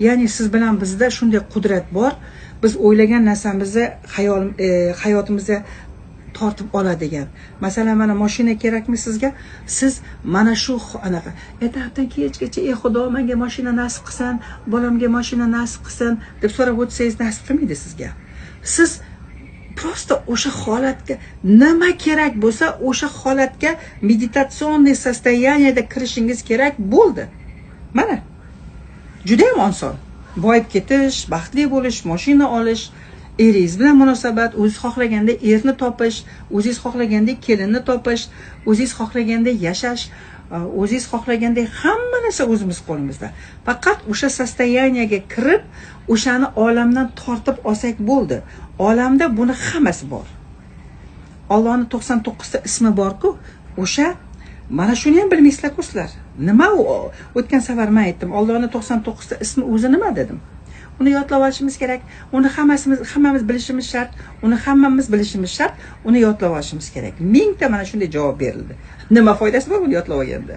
Ya'ni siz bilan bizda shunday qudrat bor, biz o'ylagan narsamizni hayotimizga tortib oladigan. Masalan, mana mashina kerakmi sizga? Siz mana shu anaqa ertadan kechgacha xudo menga mashina nasib qilsin, bolamga mashina nasib qilsin deb so'rab o'tsangiz nasib qilmaydi sizga. Siz prosta o'sha holatga nima kerak bo'lsa, o'sha holatga meditatsionni состояниеda kirishingiz kerak bo'ldi. Mana juda ham oson. Boyib ketish, baxtli bo'lish, mashina olish, eringiz bilan munosabat, o'zingiz xohlaganda erni topish, o'zingiz xohlaganda kelinni topish, o'zingiz xohlaganda yashash, o'zingiz xohlaganda hamma narsa o'zimiz qo'limizda. Faqat o'sha состояниеga kirib, o'shani olamdan tortib olsak bo'ldi. Olamda buni hammasi bor. Allohning 99 ta ismi bor-ku, o'sha mana shuni ham bilmaysizlar-ku sizlar. Nima u? O'tgan safar men aytdim, Allohning 99 ta ismi o'zi nima dedim. Uni yodlab olishimiz kerak. Uni hammamiz bilishimiz shart. Uni hammamiz bilishimiz shart. Uni yodlab olishimiz kerak. 1000 ta mana shunday javob berildi. Nima foydasi bor uni yodlab olganda?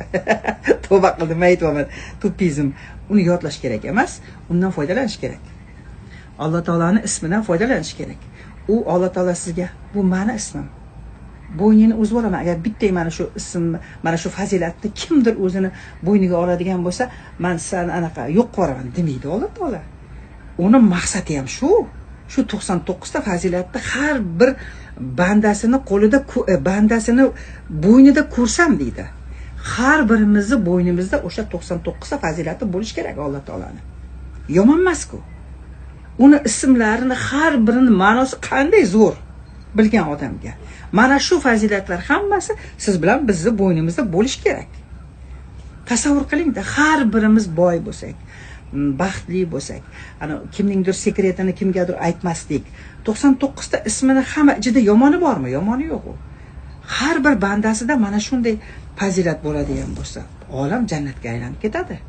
Tavba qildim, men aytmaman. Tupizm. Uni yodlash kerak emas, undan foydalanish kerak. Alloh taolaning ismidan foydalanish kerak. U Alloh taolo sizga, bu meni ismim. Bo'ynini o'zib olaman. Agar bitta mana shu ism, mana shu fazilatni kimdir o'zini bo'yniga oladigan bo'lsa, men seni anaqa yo'q qo'raman demaydi Alloh taolo. Uni maqsadi ham shu. Shu 99 ta fazilatni har bir bandasini qo'lida, bandasini bo'ynida ko'rsam deydi. Har birimizni bo'ynimizda o'sha 99 ta fazilati bo'lish kerak Alloh taolaning. Yomon emas-ku. Uni ismlarini har birini ma'nosi qanday zo'r bilgan odamga. Mana shu fazilatlar hammasi siz bilan bizni bo'ynimizda bo'lish kerak. Tasavvur qiling-da, har birimiz boy bo'lsak, baxtli bo'lsak, ana kimningdir sekretini kimgadir aytmaslik. 99 ta ismini hamma ichida yomoni bormi? Yomoni yo'q u. Har bir bandasida mana shunday fazilat bo'ladigan bo'lsa, olam jannatga aylanib ketadi.